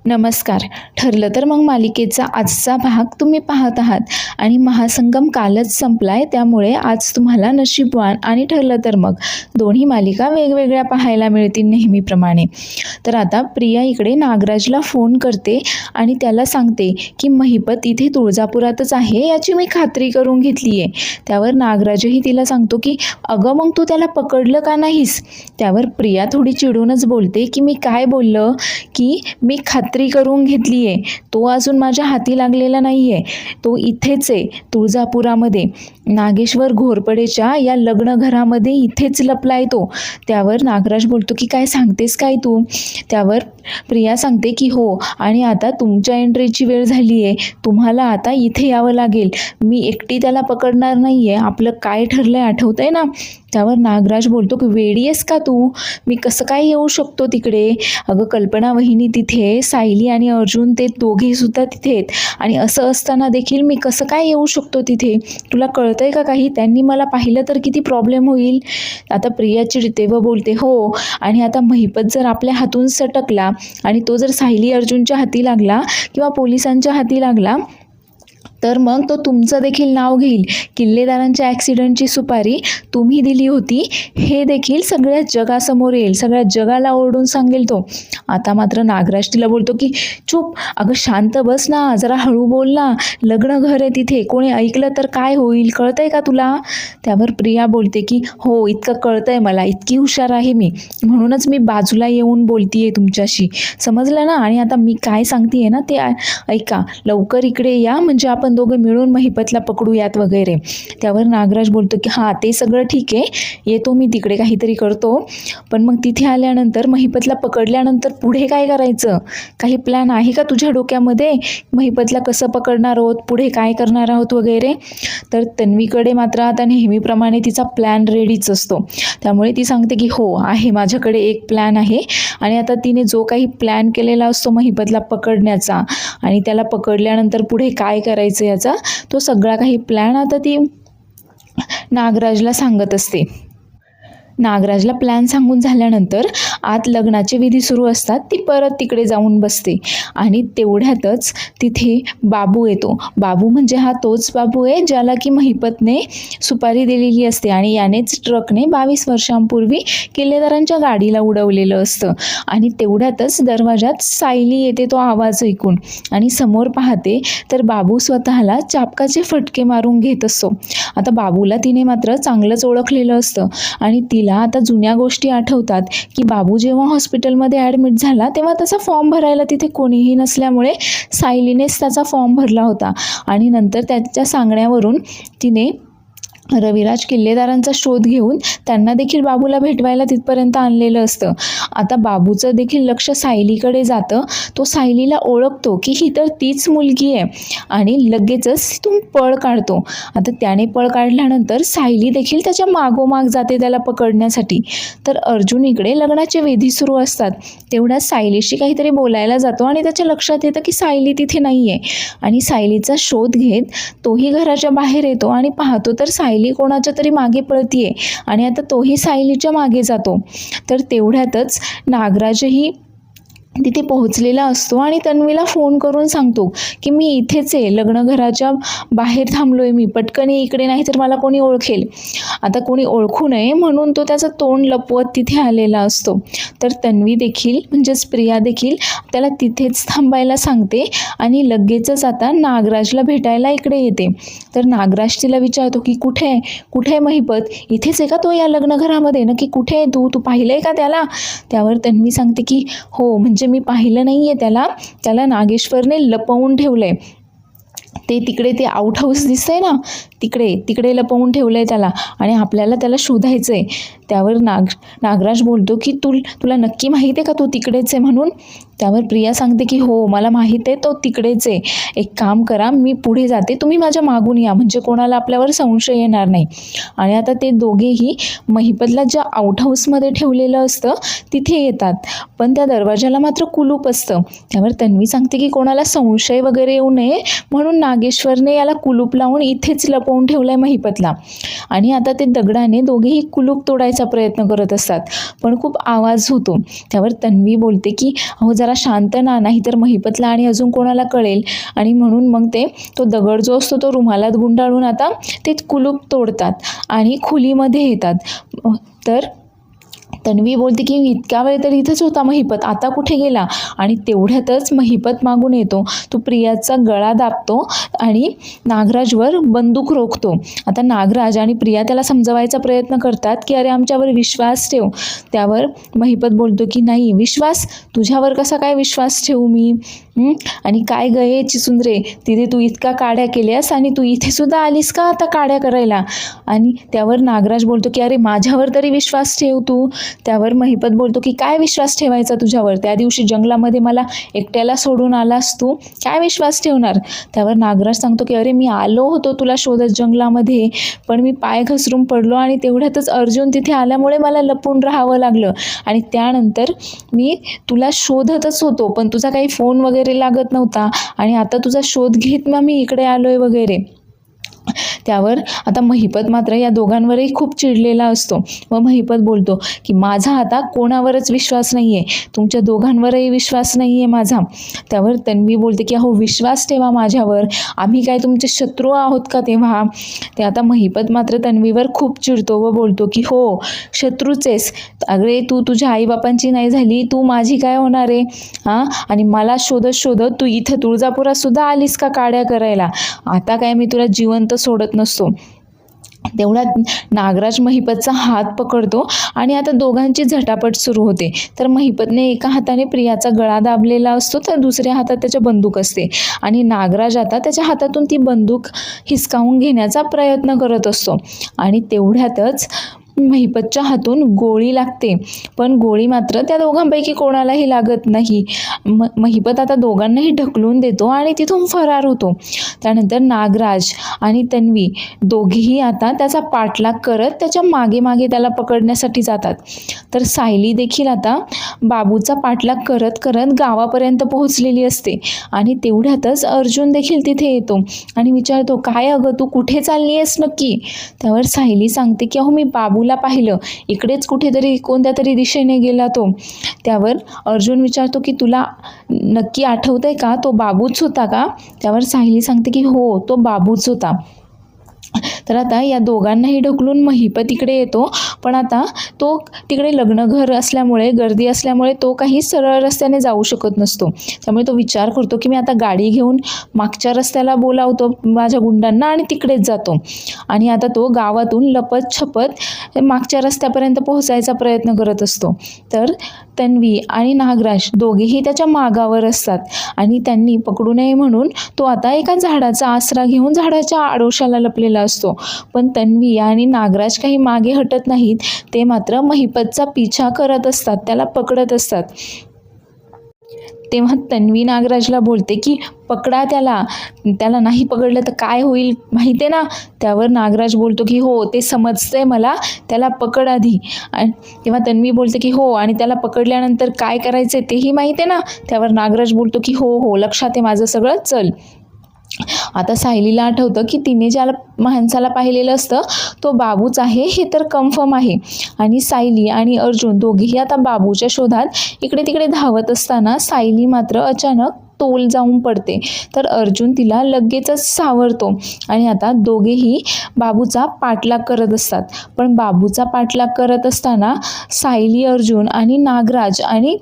नमस्कार. ठरलं तर मग मालिकेचा आजचा भाग तुम्ही पाहत आहात आणि महासंगम कालच संपलाय, त्यामुळे आज तुम्हाला नशीबवान आणि ठरलं तर मग दोन्ही मालिका वेगवेगळ्या पाहायला मिळतील नेहमीप्रमाणे. तर आता प्रिया इकडे नागराजला फोन करते आणि त्याला सांगते की महिपत इथे तुळजापुरातच आहे याची मी खात्री करून घेतली आहे. त्यावर नागराजही तिला सांगतो की अगं मग तू त्याला पकडलं का नाहीस? त्यावर प्रिया थोडी चिडूनच बोलते की मी काय बोललं की मी खात्री करून घेतली आहे, तो अजून माझ्या हाती लागलेला नाही आहे, तो इथेच आहे तुळजापुरामध्ये नागेश्वर घोरपडेच्या या लग्न घरामध्ये इथेच लपलाय तो. त्यावर नागराज बोलतो की काय सांगतेस काय तू? त्यावर प्रिया सांगते की हो, आणि आता तुमच्या एंट्रीची वेळ झाली आहे, तुम्हाला आता इथे यावं लागेल, मी एकटी त्याला पकडणार नाही आहे, आपलं काय ठरलं आहे आठवतं आहे ना? त्यावर नागराज बोलतो की वेडी आहेस का तू? मी कसं काय येऊ शकतो तिकडे? अगं कल्पना वहिनी तिथे, सायली आणि अर्जुन ते दोघेसुद्धा तिथे आहेत, आणि असं असताना देखील मी कसं काय येऊ शकतो तिथे? तुला कळतंय का काही? त्यांनी मला पाहिलं तर किती प्रॉब्लेम होईल. आता प्रिया चिडते व बोलते हो, आणि आता महिपत जर आपल्या हातून सटकला आणि तो जर सायली अर्जुनच्या हाती लागला किंवा पोलिसांच्या हाती लागला तर मग तो तुमचं देखील नाव घेईल. किल्लेदारांच्या ॲक्सिडेंटची सुपारी तुम्ही दिली होती हे देखील सगळ्या जगासमोर येईल, सगळ्या जगाला ओरडून सांगेल तो. आता मात्र नागराज तिला बोलतो की चूप, अगं शांत बस ना, जरा हळू बोल ना, लग्न घर आहे तिथे, कोणी ऐकलं तर काय होईल, कळतंय का तुला? त्यावर प्रिया बोलते की हो, इतकं कळतंय मला, इतकी हुशार आहे मी, म्हणूनच मी बाजूला येऊन बोलतीये तुमच्याशी, समजलं ना? आणि आता मी काय सांगतेय ना ते ऐका, लवकर इकडे या, म्हणजे आपण दोघं मिळून महिपतला पकडूयात वगैरे. त्यावर नागराज बोलतो की हां, ते सगळं ठीक आहे, येतो मी तिकडे, काहीतरी करतो, पण मग तिथे आल्यानंतर महिपतला पकडल्यानंतर पुढे काय करायचं? काही प्लॅन आहे का तुझ्या डोक्यामध्ये? महिपतला कसं पकडणार आहोत, पुढे काय करणार आहोत वगैरे? तर तन्वीकडे मात्र आता नेहमीप्रमाणे तिचा प्लॅन रेडीच असतो. त्यामुळे ती सांगते की हो आहे, माझ्याकडे एक प्लॅन आहे. आणि आता तिने जो काही प्लॅन केलेला असतो महिपतला पकडण्याचा आणि त्याला पकडल्यानंतर पुढे काय करायचं याचा, तो सगळा काही प्लॅन आता ती नागराजला सांगत असते. नागराजला प्लॅन सांगून झाल्यानंतर आत लग्नाचे विधी सुरू असतात, ती परत तिकडे जाऊन बसते आणि तेवढ्यातच तिथे बाबू येतो. बाबू म्हणजे हा तोच बाबू आहे ज्याला की महिपतने सुपारी दिलेली असते आणि यानेच ट्रकने 22 वर्षांपूर्वी किल्लेदारांच्या गाडीला उडवलेलं असतं. आणि तेवढ्यातच दरवाजात सायली येते तो आवाज ऐकून आणि समोर पाहते तर बाबू स्वतःला चापकाचे फटके मारून घेत असतो. आता बाबूला तिने मात्र चांगलंच ओळखलेलं असतं आणि तिला आता जुन्या गोष्टी आठवतात की बाबू जेव्हा हॉस्पिटलमध्ये ॲडमिट झाला तेव्हा त्याचा फॉर्म भरायला तिथे कोणीही नसल्यामुळे सायलीनेच त्याचा फॉर्म भरला होता. आणि नंतर त्याच्या सांगण्यावरून तिने रविराज किल्लेदारांचा शोध घेऊन त्यांना देखील बाबूला भेटवायला तिथपर्यंत आणलेलं असतं. आता बाबूचं देखील लक्ष सायलीकडे जातं. तो सायलीला ओळखतो की ही तर तीच मुलगी आहे आणि लगेचच तिथून पळ काढतो. आता त्याने पळ काढल्यानंतर सायली देखील त्याच्या मागोमाग जाते त्याला पकडण्यासाठी. तर अर्जुन इकडे लग्नाचे विधी सुरू असतात, तेवढ्यात सायलीशी काहीतरी बोलायला जातो आणि त्याच्या लक्षात येतं की सायली तिथे नाही आहे. आणि सायलीचा शोध घेत तोही घराच्या बाहेर येतो आणि पाहतो तर सायली कोणाच्या तरी मागे पळतीये आणि आता तोही सायलीच्या मागे जातो. तर तेवढ्यातच नागराजही तिथे पोहोचलेला असतो आणि तन्वीला फोन करून सांगतो की मी इथेच आहे, लग्नघराच्या बाहेर थांबलोय मी, पटकन इकडे, नाही तर मला कोणी ओळखेल. आता कोणी ओळखू नये म्हणून तो त्याचं तोंड लपवत तिथे आलेला असतो. तर तन्वी देखील म्हणजेच प्रिया देखील त्याला तिथेच थांबायला सांगते आणि लगेचच आता नागराजला भेटायला इकडे येते. तर नागराज तिला विचारतो की कुठे आहे महिपत? इथेच आहे का तो या लग्नघरामध्ये? नक्की कुठे आहे तू पाहिलंय का त्याला? त्यावर तन्वी सांगते की हो, म्हणजे मी पाहिलं नाही आहे त्याला नागेश्वरने लपवून ठेवलंय. ते तिकडे ते आउट हाऊस दिसतंय ना, तिकडे लपवून ठेवलं आहे त्याला आणि आपल्याला त्याला शोधायचं आहे. त्यावर नागराज बोलतो की तुला नक्की माहीत आहे का तो तिकडेच आहे म्हणून? त्यावर प्रिया सांगते की हो, मला माहीत आहे तो तिकडेच आहे. एक काम करा, मी पुढे जाते, तुम्ही माझ्या मागून या, म्हणजे कोणाला आपल्यावर संशय येणार नाही. आणि आता ते दोघेही महिपतला ज्या आउट हाऊसमध्ये ठेवलेलं असतं तिथे येतात, पण त्या दरवाजाला मात्र कुलूप असतं. त्यावर तन्वी सांगते की कोणाला संशय वगैरे येऊ नये म्हणून नागेश्वरने याला कुलूप लावून इथेच लपवून ठेवलंय महिपतला. आणि आता ते दगडाने दोघेही कुलूप तोडायचा प्रयत्न करत असतात, पण खूप आवाज होतो. त्यावर तन्वी बोलते की अहो जरा शांत ना, नाहीतर महिपतला आणि अजून कोणाला कळेल. आणि म्हणून मग ते तो दगड जो असतो तो रुमालात गुंडाळून आता ते कुलूप तोडतात आणि खोलीमध्ये येतात. तर तन्वी बोलते की इतका वेळ तर इथंच होता महिपत, आता कुठे गेला. आणि तेवढ्यातच महिपत मागून येतो. तो प्रियाचा गळा दाबतो आणि नागराजवर बंदूक रोखतो. आता नागराज आणि प्रिया त्याला समजवायचा प्रयत्न करतात की अरे आमच्यावर विश्वास ठेव. त्यावर महिपत बोलतो की नाही, विश्वास तुझ्यावर कसा काय विश्वास ठेवू मी? आणि काय गये चिचुंद्रे, तिथे तू इतका काड्या केल्यास आणि तू इथे सुद्धा आलीस का आता काड्या करायला? आणि त्यावर नागराज बोलतो की अरे माझ्यावर तरी विश्वास ठेव तू. त्यावर महिपत बोलतो की काय विश्वास ठेवायचा तुझ्यावर? त्या दिवशी जंगलामध्ये मला एकट्याला सोडून आलास तू, काय विश्वास ठेवणार? त्यावर नागराज सांगतो की अरे मी आलो होतो तुला शोधत जंगलामध्ये, पण मी पाय घसरून पडलो आणि तेवढ्यातच अर्जुन तिथे आल्यामुळे मला लपून राहावं लागलं. आणि त्यानंतर मी तुला शोधतच होतो, पण तुझा काही फोन वगैरे लागत नव्हता आणि आता तुझा शोध घेत मग मी इकडे आलोय वगैरे. त्यावर आता महिपत मात्र या दोघांवरही खूप चिडलेला असतो व महिपत बोलतो की माझा आता कोणावरच विश्वास नाही आहे, तुमच्या दोघांवरही विश्वास नाही आहे माझा. त्यावर तन्वी बोलते की अहो विश्वास ठेवा माझ्यावर, आम्ही काय तुमचे शत्रू आहोत का तेव्हा? ते आता महिपत मात्र तन्वीवर खूप चिडतो व बोलतो की हो शत्रूच आहेस, अरे तू तुझ्या आईबापांची नाही झाली, तू माझी काय होणार आहे? हां, आणि मला शोधत शोधत तू इथं तुळजापुरात सुद्धा आलीस का काड्या करायला? आता काय मी तुला जिवंत सोडत नसतो. तेवढ्यात नागराज महिपतचा हात पकडतो आणि आता दोघांची झटापट सुरू होते. तर महिपतने एका हाताने प्रियाचा गळा दाबलेला असतो तर दुसऱ्या हातात त्याच्या बंदूक असते आणि नागराज आता त्याच्या हातातून ती बंदूक हिसकावून घेण्याचा प्रयत्न करत असतो. आणि तेवढ्यातच महिपतच्या हातून गोळी लागते, पण गोळी मात्र त्या दोघांपैकी कोणालाही लागत नाही. महिपत आता दोघांनाही ढकलून देतो आणि तिथून फरार होतो. त्यानंतर नागराज आणि तन्वी दोघेही आता त्याचा पाठलाग करत त्याच्या मागे मागे त्याला पकडण्यासाठी जातात. तर सायली देखील आता बाबूचा पाठलाग करत करत गावापर्यंत पोहोचलेली असते आणि तेवढ्यातच अर्जुन देखील तिथे येतो आणि विचारतो काय अगं तू कुठे चालली आहेस नक्की? त्यावर सायली सांगते की अहो मी बाबूला पाहिलं, इकडेच कुठेतरी कोणत्या तरी दिशेने गेला तो. त्यावर अर्जुन विचारतो की तुला नक्की आठवतंय का तो बाबूच होता का? त्यावर सायली सांगते की हो तो बाबूच होता. तर आता या दोघांनाही ढकलून महिपत इकडे येतो, पण आता तो तिकडे लग्नघर असल्यामुळे गर्दी असल्यामुळे तो काही सरळ रस्त्याने जाऊ शकत नसतो. त्यामुळे तो विचार करतो की मी आता गाडी घेऊन मागच्या रस्त्याला बोलावतो माझ्या गुंडांना आणि तिकडेच जातो. आणि आता तो गावातून लपत छपत मागच्या रस्त्यापर्यंत पोहोचायचा प्रयत्न करत असतो. तर तन्वी आणि नागराज दोघेही त्याच्या मागावर असतात आणि त्यांनी पकडू नये म्हणून तो आता एका झाडाचा आसरा घेऊन झाडाच्या आडोशाला लपलेला असतो. पण तन्वी आणि नागराज काही मागे हटत नाहीत, ते मात्र महिपतचा पिछा करत असतात, त्याला पकडत असतात. तेव्हा तन्वी नागराजला बोलते की पकडा त्याला नाही पकडलं तर काय होईल माहिती आहे ना? त्यावर नागराज बोलतो की हो ते समजतंय मला, त्याला पकड आधी. आणि तेव्हा तन्वी बोलते की हो आणि त्याला पकडल्यानंतर काय करायचं तेही माहिती आहे ना? त्यावर नागराज बोलतो की हो हो लक्षात आहे माझं सगळं, चल. आता सायलीला आठवतं की तिने ज्याला माणसाला पाहिलेलं असतं तो बाबूच आहे हे तर कन्फर्म आहे. आणि सायली आणि अर्जुन दोघेही आता बाबूच्या शोधात इकडे तिकडे धावत असताना सायली मात्र अचानक तोल जाऊन पडते. तर अर्जुन तिला लगेचच सावरतो आणि आता दोघेही बाबूचा पाठलाग करत असतात. पण बाबूचा पाठलाग करत असताना सायली, अर्जुन आणि नागराज आणि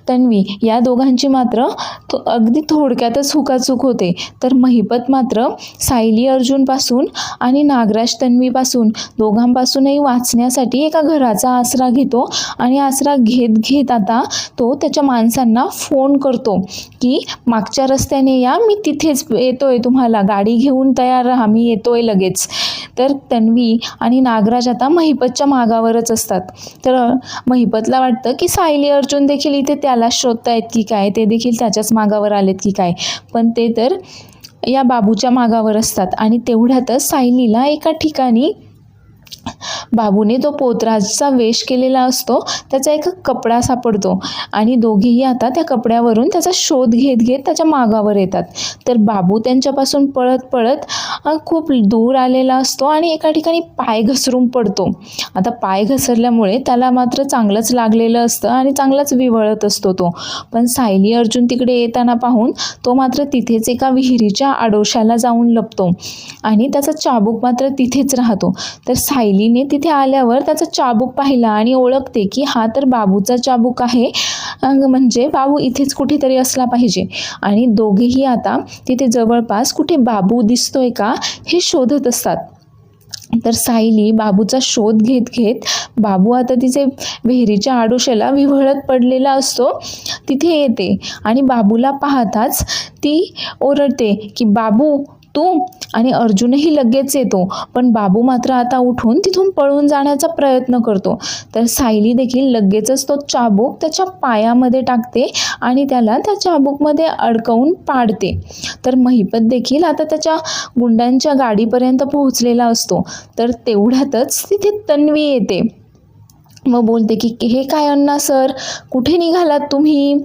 तन्वी या दोघांची मात्र अगदी थोडक्यातच हुकाचूक होते. तर महिपत मात्र सायली अर्जुनपासून आणि नागराज तन्वीपासून दोघांपासूनही वाचण्यासाठी एका घराचा आसरा घेतो आणि आसरा घेत घेत आता तो त्याच्या माणसांना फोन करतो की मागच्या रस्त्याने या, मी तिथेच येतोय, तुम्हाला गाडी घेऊन तयार राहा, मी येतोय लगेच. तर तन्वी आणि नागराज आता महिपतच्या मागावरच असतात. तर महिपतला वाटतं की सायली अर्जुन देखील इथे त्याला शोधतायत की काय, ते देखील त्याच्याच मागावर आलेत की काय, पण ते तर या बाबूच्या मागावर असतात. आणि तेवढ्यातच सायलीला एका ठिकाणी बाबूने तो पोतराजचा वेश केलेला असतो त्याचा एक कपडा सापडतो आणि दोघेही आता त्या कपड्यावरून त्याचा शोध घेत घेत त्याच्या मागावर येतात. तर बाबू त्यांच्यापासून पळत पळत खूप दूर आलेला असतो आणि एका ठिकाणी पाय घसरून पडतो. आता पाय घसरल्यामुळे त्याला मात्र चांगलंच लागलेलं असतं आणि चांगलाच विव्हळत असतो तो. पण सायली अर्जुन तिकडे येताना पाहून तो मात्र तिथेच एका विहिरीच्या आडोशाला जाऊन लपतो आणि त्याचा चाबूक मात्र तिथेच राहतो. तर सायलीने तिथे आल्यावर त्याचा चाबूक पाहिला आणि ओळखते की हा तर बाबूचा चाबूक आहे, म्हणजे बाबू इथेच कुठेतरी असला पाहिजे. आणि दोघेही आता तिथे जवळपास कुठे बाबू दिसतोय का हे शोधत असतात. तर सायली बाबूचा शोध घेत घेत बाबू आता तिचे विहिरीच्या आडोशाला विव्हळत पडलेला असतो तिथे येते आणि बाबूला पाहताच ती ओरडते की बाबू तू, आणि अर्जुनही लगेच येतो. पण बाबू मात्र आता उठून तिथून पळून जाण्याचा प्रयत्न करतो. तर सायली देखील लगेचच तो चाबूक त्याच्या पायामध्ये टाकते आणि त्याला त्या चाबूकमध्ये अडकवून पाडते. तर महिपत देखील आता त्याच्या गुंडांच्या गाडीपर्यंत पोहोचलेला असतो. तर तेवढ्यातच तिथे तन्वी येते मग बोलते की हे काय अण्णा सर, कुठे निघालात तुम्ही?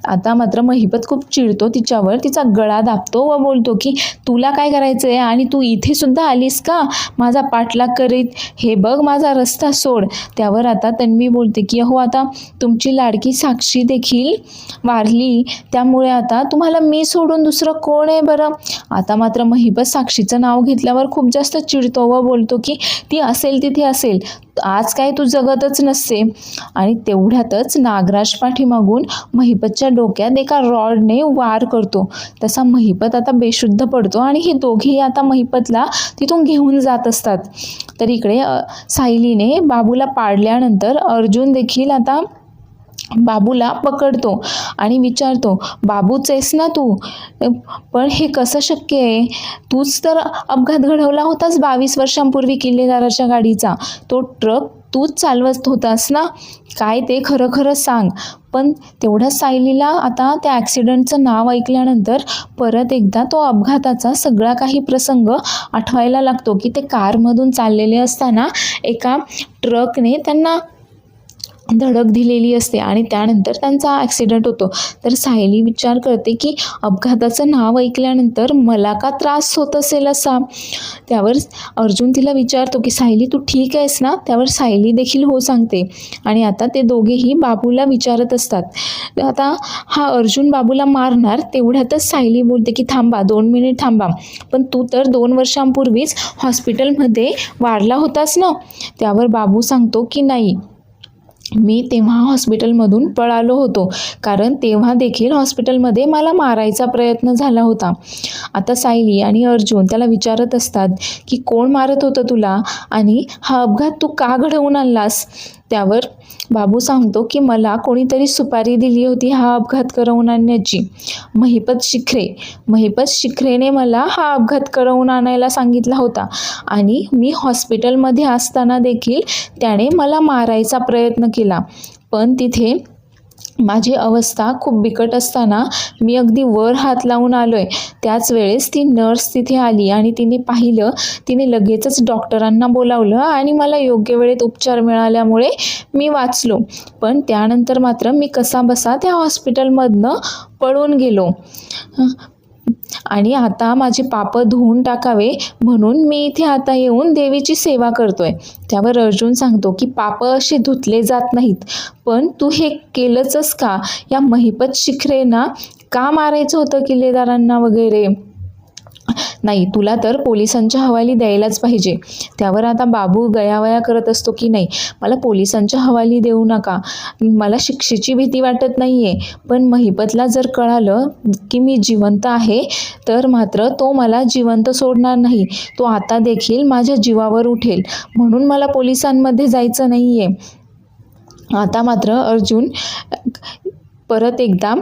आता मात्र महिपत खूप चिडतो तिच्यावर, तिचा गळा दाबतो व बोलतो की तुला काय करायचं आहे आणि तू इथे सुद्धा आलीस का माझा पाठलाग करीत? हे बघ माझा रस्ता सोड. त्यावर आता तन्वी बोलते की हो आता तुमची लाडकी साक्षी देखील वारली, त्यामुळे आता तुम्हाला मी सोडून दुसरं कोण आहे बरं? आता मात्र महिपत साक्षीचं नाव घेतल्यावर खूप जास्त चिडतो व बोलतो की ती असेल तिथे असेल, आज काय तू जगतच नसते. आणि तेवढ्यातच नागराज पाठीमागून महिपतच्या डोक्यात एका रॉडने वार करतो. तसा महिपत आता बेशुद्ध पडतो आणि हे दोघेही आता महिपतला तिथून घेऊन जात असतात. तर इकडे सायलीने बाबूला पाडल्यानंतर अर्जुन देखील आता बाबूला पकडतो आणि विचारतो बाबूच आहेस ना तू? पण हे कसं शक्य आहे? तूच तर अपघात घडवला होतास 22 वर्षांपूर्वी किल्लेदाराच्या गाडीचा. तो ट्रक तूच चालवत होतास ना? काय ते खरं खरं सांग. पण तेवढ्या सायलीला आता त्या ॲक्सिडेंटचं नाव ऐकल्यानंतर परत एकदा तो अपघाताचा सगळा काही प्रसंग आठवायला लागतो की ते कारमधून चाललेले असताना एका ट्रकने त्यांना धडक दिलेली असते आणि त्यानंतर त्यांचा ॲक्सिडेंट होतो. तर सायली विचार करते की अपघाताचं नाव ऐकल्यानंतर मला का त्रास होत असेल असा. त्यावर अर्जुन तिला विचारतो की सायली तू ठीक आहेस ना? त्यावर सायली देखील हो सांगते. आणि आता ते दोघेही बाबूला विचारत असतात. आता हा अर्जुन बाबूला मारणार तेवढ्यातच सायली बोलते की थांबा 2 मिनिट थांबा, पण तू तर 2 वर्षांपूर्वीच हॉस्पिटलमध्ये वारला होतास ना? त्यावर बाबू सांगतो की नाही, मी तेव्हा हॉस्पिटलमधून पळालो होतो, कारण तेव्हा देखील हॉस्पिटलमध्ये मला मारायचा प्रयत्न झाला होता. आता सायली आणि अर्जुन त्याला विचारत असतात की कोण मारत होतं तुला आणि हा अपघात तू का घडवून आणलास? त्यावर बाबू सांगतो की मला कोणीतरी सुपारी दिली होती हा अपघात करवून आणण्याची. महिपत शिखरेने मला हा अपघात करवून आणायला सांगितला होता आणि मी हॉस्पिटलमध्ये असताना देखील त्याने मला मारायचा प्रयत्न केला. पण तिथे माझी अवस्था खूप बिकट असताना मी अगदी वर हात लावून आलोय, त्याच वेळेस ती नर्स तिथे आली आणि तिने पाहिलं. तिने लगेचच डॉक्टरांना बोलावलं आणि मला योग्य वेळेत उपचार मिळाल्यामुळे मी वाचलो. पण त्यानंतर मात्र मी कसाबसा त्या हॉस्पिटलमधनं पळून गेलो आणि आता माझे पापं धुवून टाकावे म्हणून मी इथे आता येऊन देवीची सेवा करतोय. त्यावर अर्जुन सांगतो की पापं असे धुतले जात नाहीत, पण तू हे केलंचस का? या महिपत शिखरेंना का मारायचं होतं किल्लेदारांना वगैरे? नाही, तुला तर पोलिसांच्या हवाली द्यायलाच पाहिजे. त्यावर आता बाबू गयावया करत असतो की नाही, मला पोलिसांच्या हवाली देऊ नका, मला शिक्षेची भीती वाटत नाही आहे. पण महिपतला जर कळालं की मी जिवंत आहे तर मात्र तो मला जिवंत सोडणार नाही. तो आता देखील माझ्या जीवावर उठेल, म्हणून मला पोलिसांमध्ये जायचं नाही आहे. आता मात्र अर्जुन परत एकदा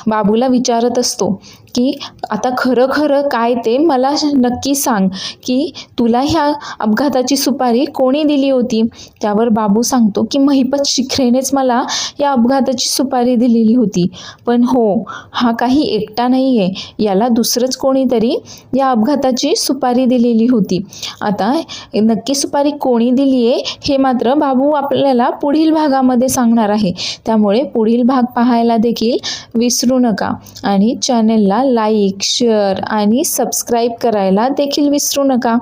बाबूला विचारत असतो की आता खरं खरं काय ते मला नक्की सांग की तुला ह्या अपघाताची सुपारी कोणी दिली होती. त्यावर बाबू सांगतो की महिपत शिखरेनेच मला या अपघाताची सुपारी दिलेली होती. पण हो, हा काही एकटा नाही आहे, याला दुसरंच कोणीतरी या अपघाताची सुपारी दिलेली होती. आता नक्की सुपारी कोणी दिली आहे हे मात्र बाबू आपल्याला पुढील भागामध्ये सांगणार आहे. त्यामुळे पुढील भाग पाहायला देखील विसरू नका आणि चॅनेलला लाईक, शेअर आणि सबस्क्राईब करायला देखील विसरू नका.